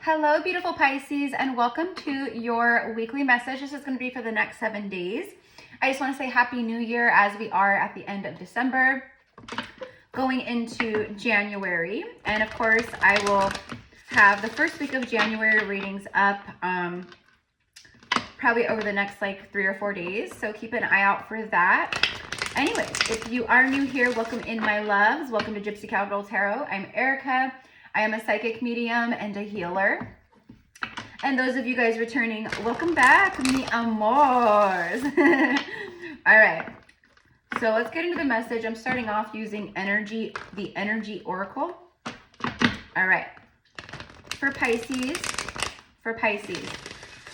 Hello, beautiful Pisces, and welcome to your weekly message. This is going to be for the next 7 days. I just want to say Happy New Year as we are at the end of December, going into January. And of course, I will have the first week of January readings up probably over the next like 3 or 4 days. So keep an eye out for that. Anyways, if you are new here, welcome in, my loves. Welcome to Gypsy Cowgirl Tarot. I'm Erica. I am a psychic medium and a healer. And those of you guys returning, welcome back, mi amors. All right, so let's get into the message. I'm starting off using the energy oracle. All right, for Pisces.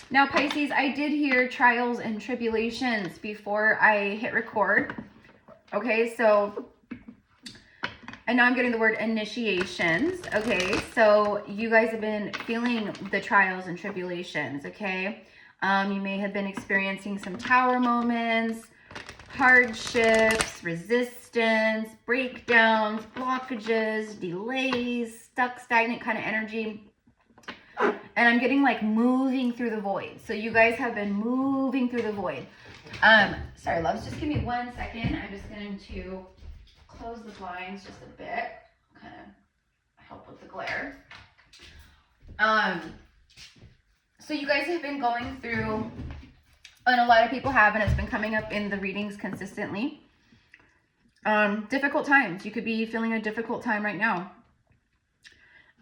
Now, Pisces, I did hear trials and tribulations before I hit record. Okay, so, and now I'm getting the word initiations. Okay, so you guys have been feeling the trials and tribulations, okay? You may have been experiencing some tower moments, hardships, resistance, breakdowns, blockages, delays, stuck, stagnant kind of energy. And I'm getting like moving through the void. So you guys have been moving through the void. Sorry, loves, just give me 1 second. I'm just going to close the blinds just a bit, kind of help with the glare. So you guys have been going through, and a lot of people have, and it's been coming up in the readings consistently, difficult times. You could be feeling a difficult time right now.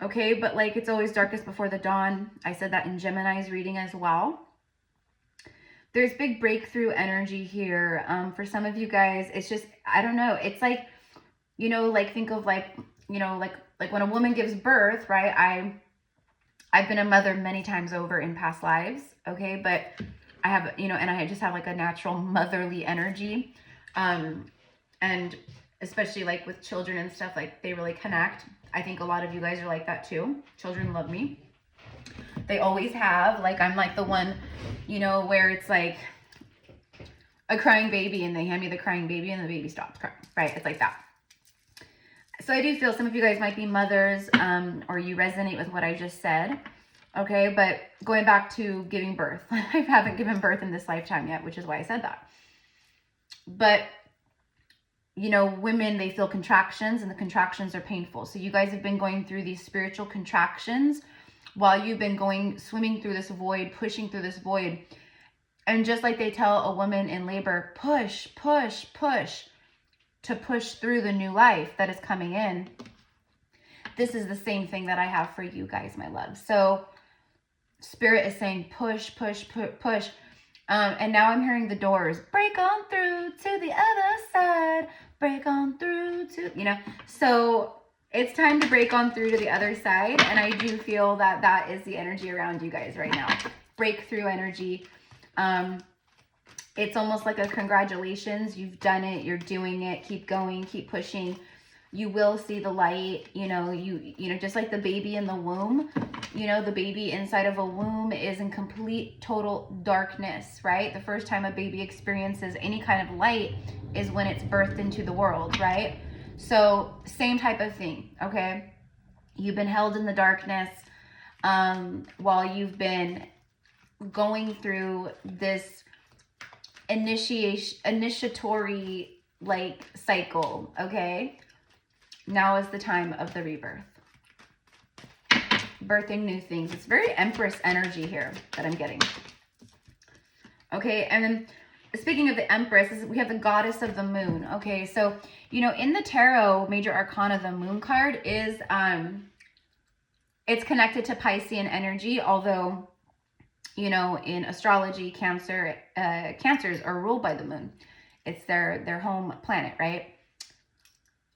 Okay, but like it's always darkest before the dawn. I said that in Gemini's reading as well. There's big breakthrough energy here. For some of you guys, it's just, I don't know. It's like, you know, like think of like, you know, like when a woman gives birth, right? I've been a mother many times over in past lives. Okay, but I have, you know, and I just have like a natural motherly energy. And especially like with children and stuff, like they really connect. I think a lot of you guys are like that too. Children love me. They always have. Like I'm like the one, you know, where it's like a crying baby and they hand me the crying baby and the baby stops crying, right? It's like that. So I do feel some of you guys might be mothers, or you resonate with what I just said. Okay, but going back to giving birth, I haven't given birth in this lifetime yet, which is why I said that. But you know, women, they feel contractions and the contractions are painful. So you guys have been going through these spiritual contractions while you've been swimming through this void, pushing through this void. And just like they tell a woman in labor, push, push, push, to push through the new life that is coming in. This is the same thing that I have for you guys, my love. So Spirit is saying push, push, push, push. And now I'm hearing the doors, break on through to the other side, break on through to, you know, so it's time to break on through to the other side. And I do feel that that is the energy around you guys right now. Breakthrough energy. It's almost like a congratulations. You've done it. You're doing it. Keep going. Keep pushing. You will see the light. You know, you know, just like the baby in the womb, you know, the baby inside of a womb is in complete, total darkness, right? The first time a baby experiences any kind of light is when it's birthed into the world, right? So same type of thing, okay? You've been held in the darkness while you've been going through this initiatory like cycle, okay? Now is the time of the rebirth. Birthing new things. It's very Empress energy here that I'm getting. Okay, and then speaking of the Empress, we have the Goddess of the Moon. Okay, so, you know, in the Tarot, Major Arcana, the Moon card is, it's connected to Piscean energy, although, you know, in astrology, Cancers are ruled by the Moon. It's their home planet, right?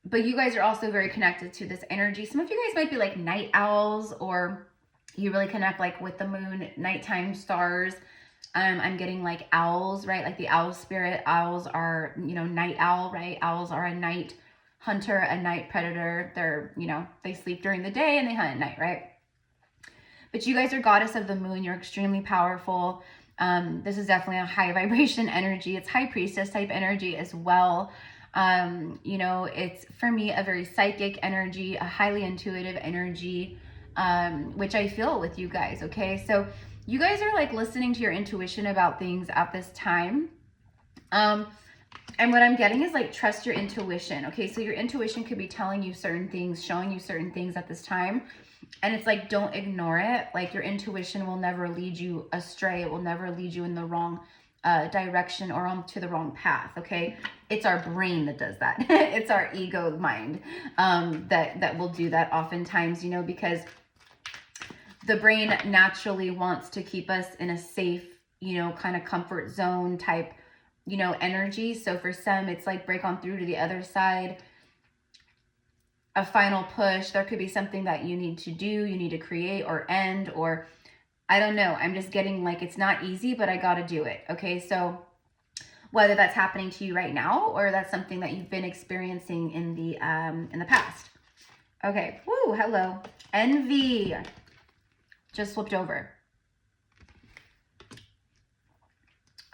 But you guys are also very connected to this energy. Some of you guys might be like night owls, or you really connect like with the moon, nighttime stars. I'm getting like owls, right? Like the owl spirit. Owls are, you know, night owl, right? Owls are a night hunter, a night predator. They're, you know, they sleep during the day and they hunt at night, right? But you guys are Goddess of the Moon. You're extremely powerful. This is definitely a high vibration energy. It's High Priestess type energy as well. You know, it's for me a very psychic energy, a highly intuitive energy. which I feel with you guys, okay? So you guys are like listening to your intuition about things at this time. And what I'm getting is like, trust your intuition, okay? So your intuition could be telling you certain things, showing you certain things at this time. And it's like, don't ignore it. Like, your intuition will never lead you astray. It will never lead you in the wrong direction or onto the wrong path, okay? It's our brain that does that. It's our ego mind that will do that oftentimes, you know, because the brain naturally wants to keep us in a safe, you know, kind of comfort zone type, you know, energy. So for some, it's like break on through to the other side, a final push. There could be something that you need to do, you need to create or end, or I don't know. I'm just getting like, it's not easy, but I got to do it. Okay. So whether that's happening to you right now, or that's something that you've been experiencing in the past. Okay. Woo. Hello. Envy just flipped over.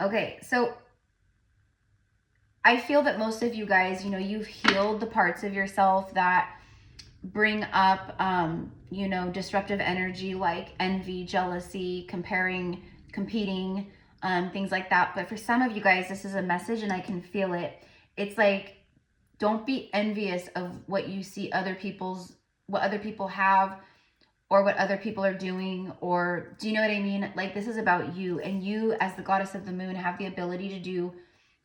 Okay. So I feel that most of you guys, you know, you've healed the parts of yourself that bring up, you know, disruptive energy like envy, jealousy, comparing, competing, things like that. But for some of you guys, this is a message and I can feel it. It's like, don't be envious of what you see what other people have, or what other people are doing, or do you know what I mean? Like, this is about you, and you as the goddess of the moon have the ability to do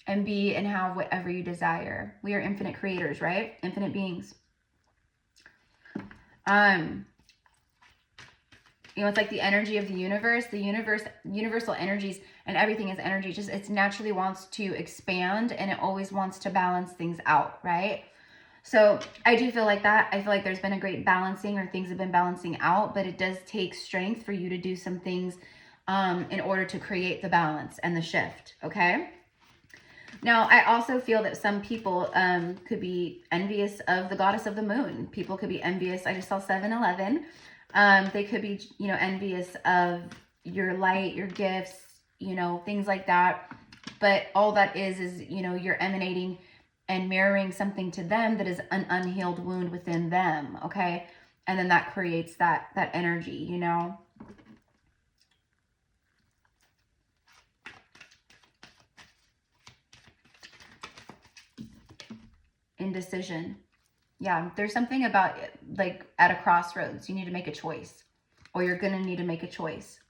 and be and have whatever you desire. We are infinite creators, right? Infinite beings. You know, it's like the energy of the universe, universal energies, and everything is energy. Just, it naturally wants to expand, and it always wants to balance things out, right? So I do feel like that. I feel like there's been a great balancing, or things have been balancing out, but it does take strength for you to do some things in order to create the balance and the shift, okay? Now, I also feel that some people could be envious of the goddess of the moon. People could be envious. I just saw 7-Eleven. They could be, you know, envious of your light, your gifts, you know, things like that. But all that is, you know, you're emanating and mirroring something to them that is an unhealed wound within them, okay? And then that creates that energy, you know? Indecision. Yeah, there's something about it, like at a crossroads, you need to make a choice, or you're going to need to make a choice.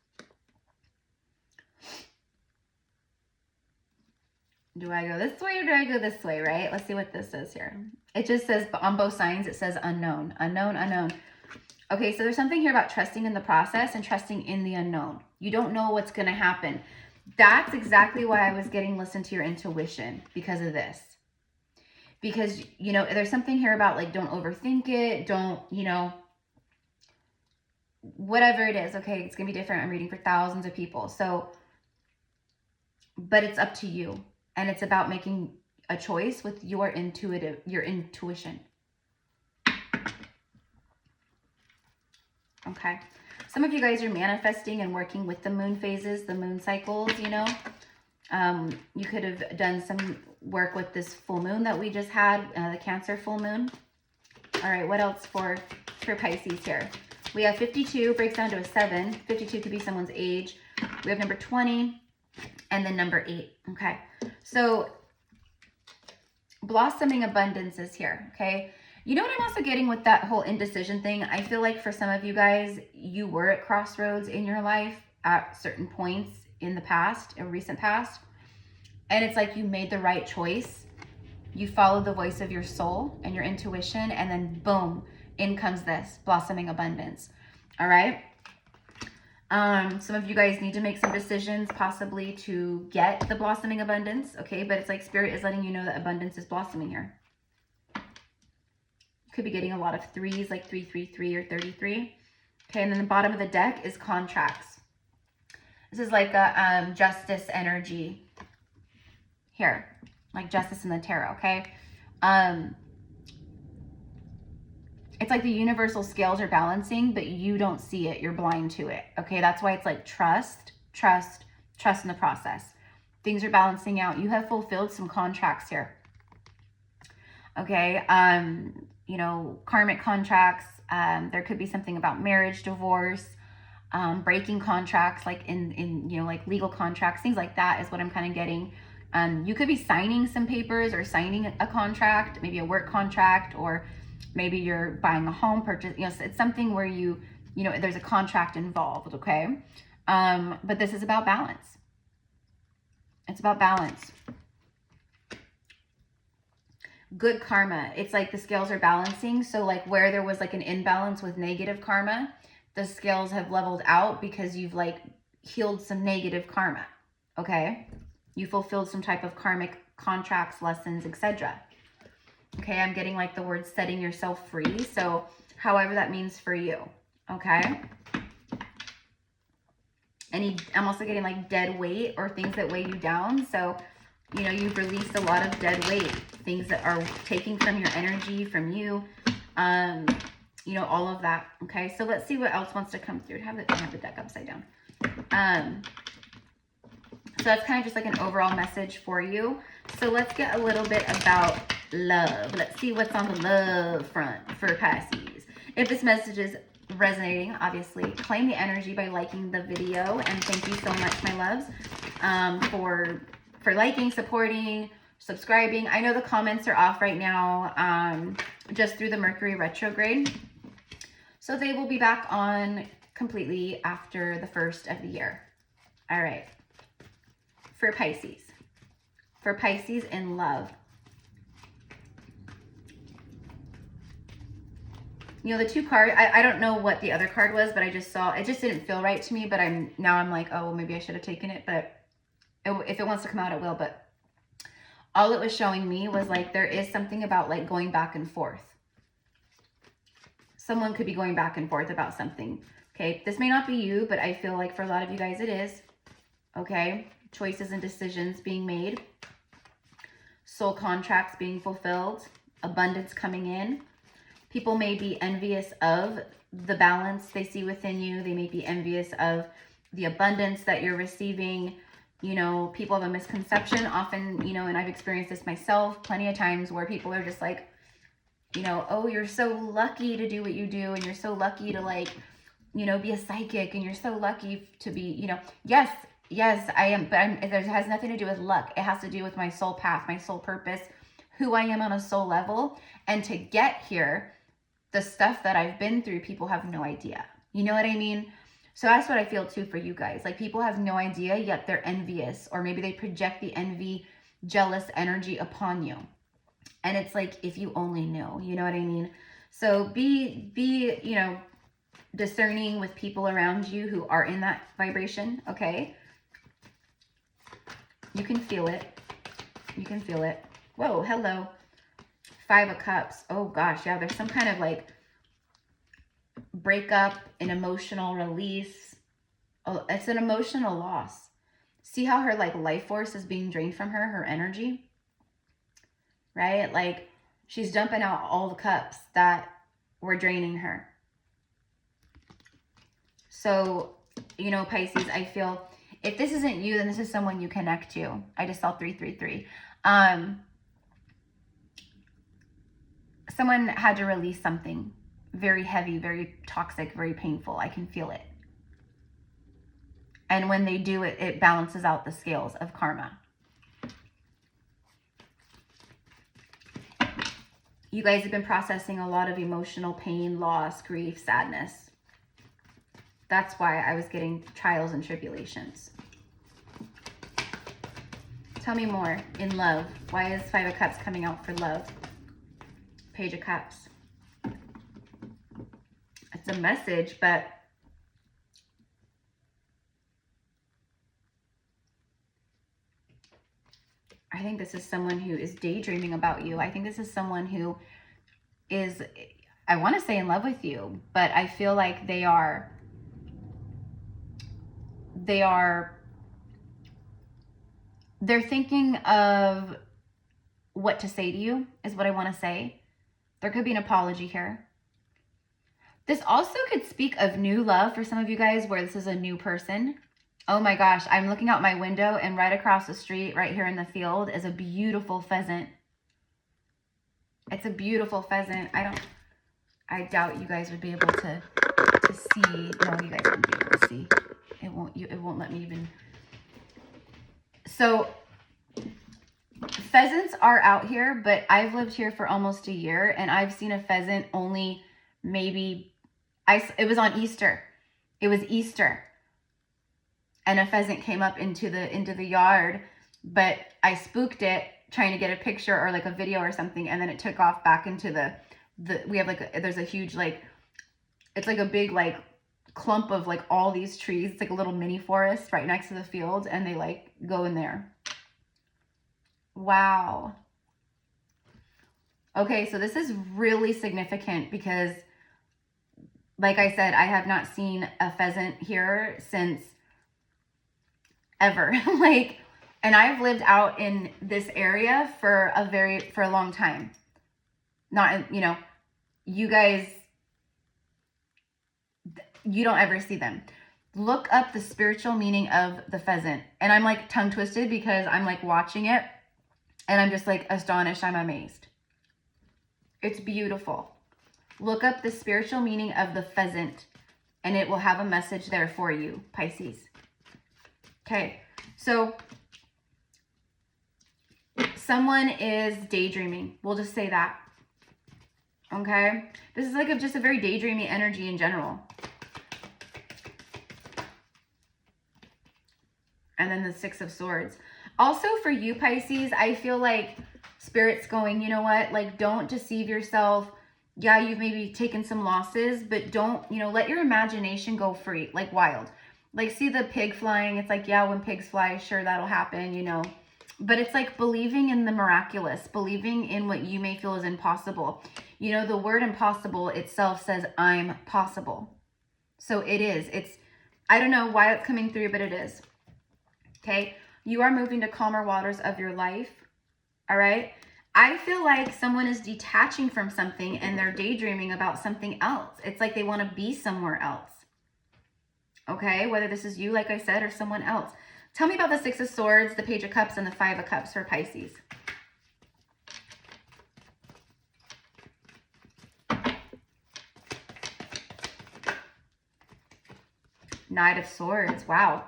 Do I go this way or do I go this way, right? Let's see what this says here. It just says, on both signs, it says unknown, unknown, unknown. Okay, so there's something here about trusting in the process and trusting in the unknown. You don't know what's going to happen. That's exactly why I was getting listen to your intuition, because of this. Because, you know, there's something here about like, don't overthink it. Don't, you know, whatever it is. Okay, it's going to be different. I'm reading for thousands of people. So, but it's up to you. And it's about making a choice with your intuition. Okay. Some of you guys are manifesting and working with the moon phases, the moon cycles, you know. You could have done some work with this full moon that we just had, the Cancer full moon. All right, what else for Pisces here? We have 52, breaks down to a 7. 52 could be someone's age. We have number 20 and then number 8. Okay, so blossoming abundance is here, okay? You know what I'm also getting with that whole indecision thing? I feel like for some of you guys, you were at crossroads in your life at certain points in the past, a recent past. And it's like you made the right choice. You followed the voice of your soul and your intuition, and then boom, in comes this blossoming abundance. All right. Some of you guys need to make some decisions possibly to get the blossoming abundance. Okay. But it's like Spirit is letting you know that abundance is blossoming here. Could be getting a lot of 3s, like 333 or 33. Okay. And then the bottom of the deck is contracts. This is like a justice energy here, like justice in the tarot, okay? It's like the universal scales are balancing, but you don't see it. You're blind to it, okay? That's why it's like trust in the process. Things are balancing out. You have fulfilled some contracts here, okay? You know, karmic contracts, There could be something about marriage, divorce, breaking contracts, like in you know, like legal contracts, things like that is what I'm kind of getting. You could be signing some papers or signing a contract, maybe a work contract, or maybe you're buying a home purchase. You know, it's something where you know, there's a contract involved, okay? But this is about balance. It's about balance. Good karma. It's like the scales are balancing. So like where there was like an imbalance with negative karma, the scales have leveled out because you've like healed some negative karma, okay? You fulfilled some type of karmic contracts, lessons, etc. Okay, I'm getting like the word setting yourself free. So however that means for you, okay? I'm also getting like dead weight or things that weigh you down. So, you know, you've released a lot of dead weight, things that are taking from your energy, from you, you know, all of that. Okay, so let's see what else wants to come through. I have the deck upside down. So that's kind of just like an overall message for you. So let's get a little bit about love. Let's see what's on the love front for Pisces. If this message is resonating, obviously, claim the energy by liking the video. And thank you so much, my loves, for liking, supporting, subscribing. I know the comments are off right now, just through the Mercury retrograde. So they will be back on completely after the 1st of the year. All right. For Pisces. For Pisces in love. You know, the 2 cards, I don't know what the other card was, but I just saw, it just didn't feel right to me, but I'm like, oh, well, maybe I should have taken it, but if it wants to come out, it will. But all it was showing me was like, there is something about like going back and forth. Someone could be going back and forth about something. Okay, this may not be you, but I feel like for a lot of you guys it is. Okay, choices and decisions being made. Soul contracts being fulfilled. Abundance coming in. People may be envious of the balance they see within you. They may be envious of the abundance that you're receiving. You know, people have a misconception often, you know, and I've experienced this myself plenty of times where people are just like, you know, oh, you're so lucky to do what you do. And you're so lucky to like, you know, be a psychic. And you're so lucky to be, you know, yes, I am. But it has nothing to do with luck. It has to do with my soul path, my soul purpose, who I am on a soul level. And to get here, the stuff that I've been through, people have no idea. You know what I mean? So that's what I feel too for you guys. Like people have no idea, yet they're envious, or maybe they project the envy, jealous energy upon you. And it's like, if you only knew, you know what I mean? So be, you know, discerning with people around you who are in that vibration. Okay. You can feel it. You can feel it. Whoa, hello. 5 of Cups. Oh gosh, yeah, there's some kind of like breakup, an emotional release. Oh, it's an emotional loss. See how her like life force is being drained from her energy, right? Like she's dumping out all the cups that were draining her. So, you know, Pisces, I feel if this isn't you, then this is someone you connect to. I just saw 333. Someone had to release something very heavy, very toxic, very painful. I can feel it. And when they do it, it balances out the scales of karma. You guys have been processing a lot of emotional pain, loss, grief, sadness. That's why I was getting trials and tribulations. Tell me more. In love. Why is 5 of Cups coming out for love? Page of Cups. It's a message, but I think this is someone who is daydreaming about you. I think this is someone who is, I want to say in love with you, but I feel like they're thinking of what to say to you is what I want to say. There could be an apology here. This also could speak of new love for some of you guys where this is a new person. Oh my gosh, I'm looking out my window and right across the street, right here in the field, is a beautiful pheasant. It's a beautiful pheasant. I I doubt you guys would be able to see. No, you guys wouldn't be able to see. It won't let me even. So pheasants are out here, but I've lived here for almost a year and I've seen a pheasant only maybe, it was on Easter. It was Easter. And a pheasant came up into the yard, but I spooked it trying to get a picture or like a video or something. And then it took off back into we have like, there's a huge, like, it's like a big, like, clump of like all these trees. It's like a little mini forest right next to the field, and they like go in there. Wow. Okay, so this is really significant because, like I said, I have not seen a pheasant here since ever. Like, and I've lived out in this area for a long time. Not, you know, you guys, you don't ever see them. Look up the spiritual meaning of the pheasant. And I'm like tongue twisted because I'm like watching it and I'm just like astonished. I'm amazed. It's beautiful. Look up the spiritual meaning of the pheasant and it will have a message there for you, Pisces. Okay, so someone is daydreaming. We'll just say that. Okay, this is like just a very daydreamy energy in general. And then the Six of Swords. Also for you, Pisces, I feel like Spirit's going, you know what? Like, don't deceive yourself. Yeah, you've maybe taken some losses, but don't, you know, let your imagination go free, like wild. Like, see the pig flying? It's like, yeah, when pigs fly, sure, that'll happen, you know. But it's like believing in the miraculous, believing in what you may feel is impossible. You know, the word impossible itself says, I'm possible. So it is. It's, I don't know why it's coming through, but it is. Okay, you are moving to calmer waters of your life. All right. I feel like someone is detaching from something and they're daydreaming about something else. It's like they want to be somewhere else. Okay, whether this is you, like I said, or someone else. Tell me about the Six of Swords, the Page of Cups, and the Five of Cups for Pisces. Knight of Swords. Wow.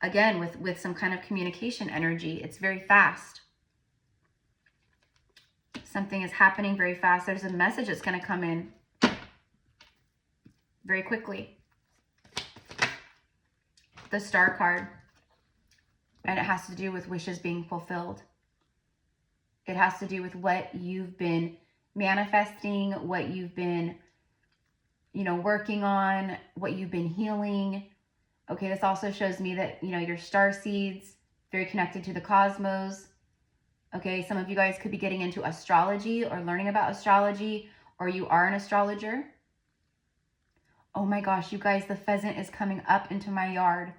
Again, with some kind of communication energy. It's very fast. Something is happening very fast. There's a message that's going to come in very quickly. The Star card. And it has to do with wishes being fulfilled. It has to do with what you've been manifesting, what you've been, you know, working on, what you've been healing. Okay, this also shows me that, you know, your star seeds, very connected to the cosmos. Okay, some of you guys could be getting into astrology or learning about astrology, or you are an astrologer. Oh my gosh, you guys, the pheasant is coming up into my yard.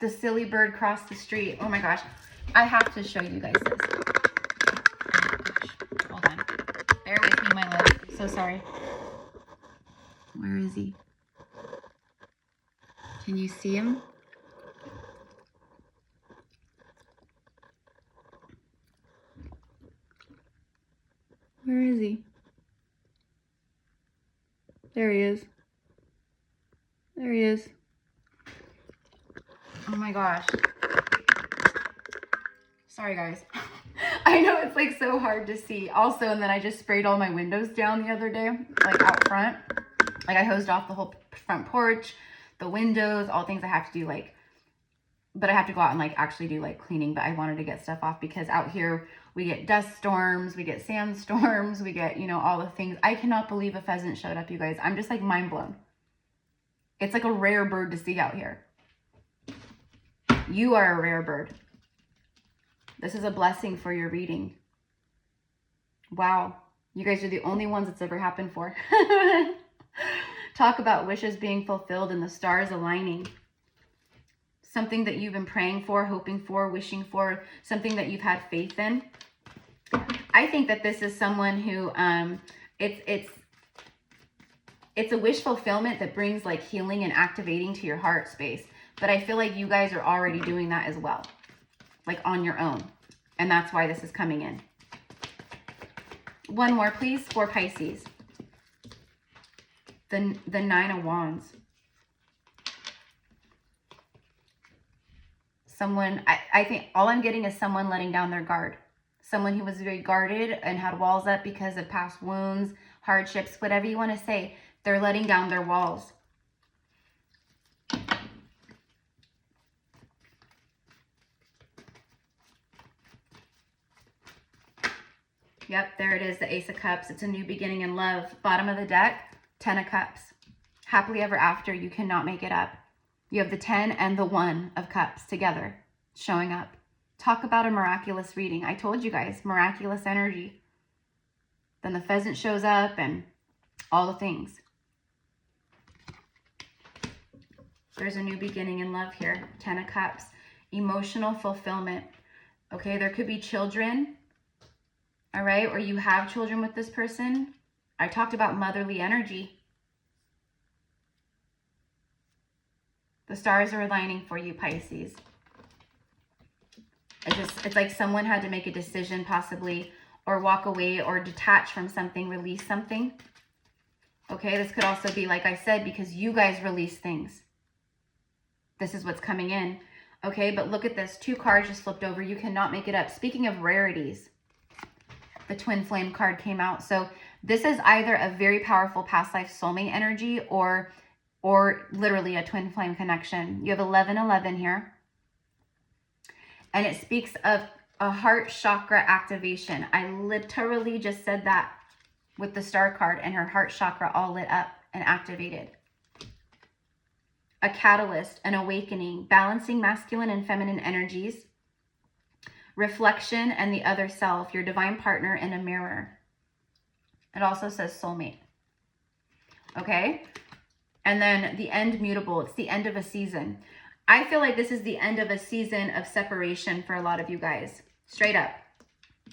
The silly bird crossed the street. Oh my gosh, I have to show you guys this. Oh my gosh, hold on. Bear with me, my love. So sorry. Where is he? Can you see him? Where is he? There he is. There he is. Oh my gosh. Sorry, guys. I know it's like so hard to see. Also, and then I just sprayed all my windows down the other day, like out front. Like I hosed off the whole front porch, the windows, all things I have to do, like, but I have to go out and like actually do like cleaning. But I wanted to get stuff off because out here we get dust storms, we get sandstorms, we get, you know, all the things. I cannot believe a pheasant showed up, you guys. I'm just like mind blown. It's like a rare bird to see out here. You are a rare bird. This is a blessing for your reading. Wow. You guys are the only ones it's ever happened for. Talk about wishes being fulfilled and the stars aligning. Something that you've been praying for, hoping for, wishing for, something that you've had faith in. I think that this is someone who, it's a wish fulfillment that brings like healing and activating to your heart space. But I feel like you guys are already doing that as well, like on your own. And that's why this is coming in. One more, please, for Pisces. The 9 of Wands. Someone, I think all I'm getting is someone letting down their guard. Someone who was very guarded and had walls up because of past wounds, hardships, whatever you want to say. They're letting down their walls. Yep, there it is, the Ace of Cups. It's a new beginning in love. Bottom of the deck, 10 of Cups. Happily ever after, you cannot make it up. You have the 10 and the 1 of Cups together, showing up. Talk about a miraculous reading. I told you guys, miraculous energy. Then the Pheasant shows up and all the things. There's a new beginning in love here. 10 of Cups. Emotional fulfillment. Okay, there could be children. All right, or you have children with this person. I talked about motherly energy. The stars are aligning for you, Pisces. It's like someone had to make a decision possibly, or walk away or detach from something, release something. Okay, this could also be, like I said, because you guys release things. This is what's coming in. Okay, but look at this. 2 cards just flipped over. You cannot make it up. Speaking of rarities, the twin flame card came out. So this is either a very powerful past life soulmate energy or literally a twin flame connection. You have 1111 here. And it speaks of a heart chakra activation. I literally just said that with the star card, and her heart chakra all lit up and activated. A catalyst, an awakening, balancing masculine and feminine energies, reflection and the other self, your divine partner in a mirror. It also says soulmate. Okay? And then the end mutable. It's the end of a season. I feel like this is the end of a season of separation for a lot of you guys. Straight up.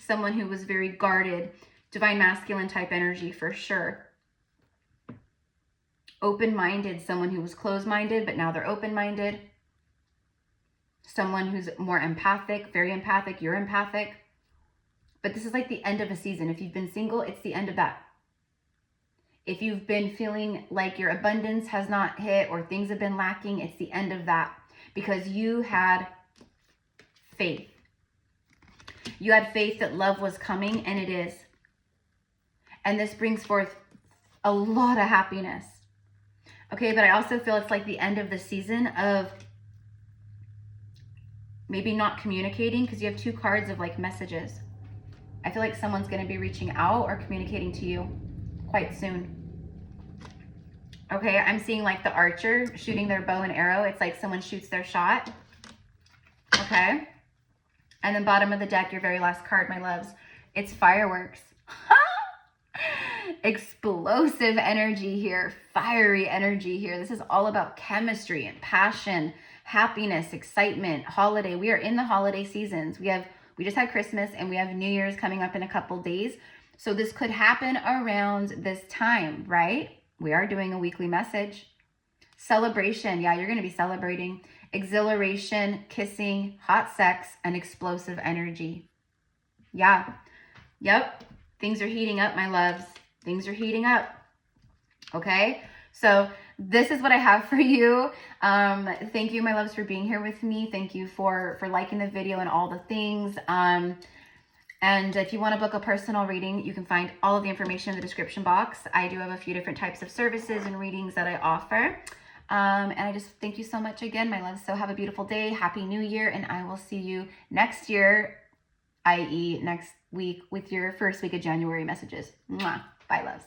Someone who was very guarded, divine masculine type energy for sure. Open-minded, someone who was closed-minded, but now they're open-minded. Someone who's more empathic, very empathic, you're empathic. But this is like the end of a season. If you've been single, it's the end of that. If you've been feeling like your abundance has not hit or things have been lacking, it's the end of that. Because you had faith. You had faith that love was coming, and it is. And this brings forth a lot of happiness. Okay, but I also feel it's like the end of the season of maybe not communicating, because you have 2 cards of like messages. I feel like someone's going to be reaching out or communicating to you quite soon. Okay, I'm seeing like the archer shooting their bow and arrow. It's like someone shoots their shot. Okay. And then bottom of the deck, your very last card, my loves. It's fireworks. Explosive energy here. Fiery energy here. This is all about chemistry and passion, happiness, excitement, holiday. We are in the holiday seasons. We just had Christmas and we have New Year's coming up in a couple days. So this could happen around this time, right? We are doing a weekly message. Celebration. Yeah, you're going to be celebrating. Exhilaration, kissing, hot sex, and explosive energy. Yeah. Yep. Things are heating up, my loves. Things are heating up. Okay. So this is what I have for you. Thank you, my loves, for being here with me. Thank you for liking the video and all the things. And if you want to book a personal reading, you can find all of the information in the description box. I do have a few different types of services and readings that I offer. And I just thank you so much again, my loves. So have a beautiful day. Happy New Year. And I will see you next year, i.e. next week, with your first week of January messages. Mwah. Bye, loves.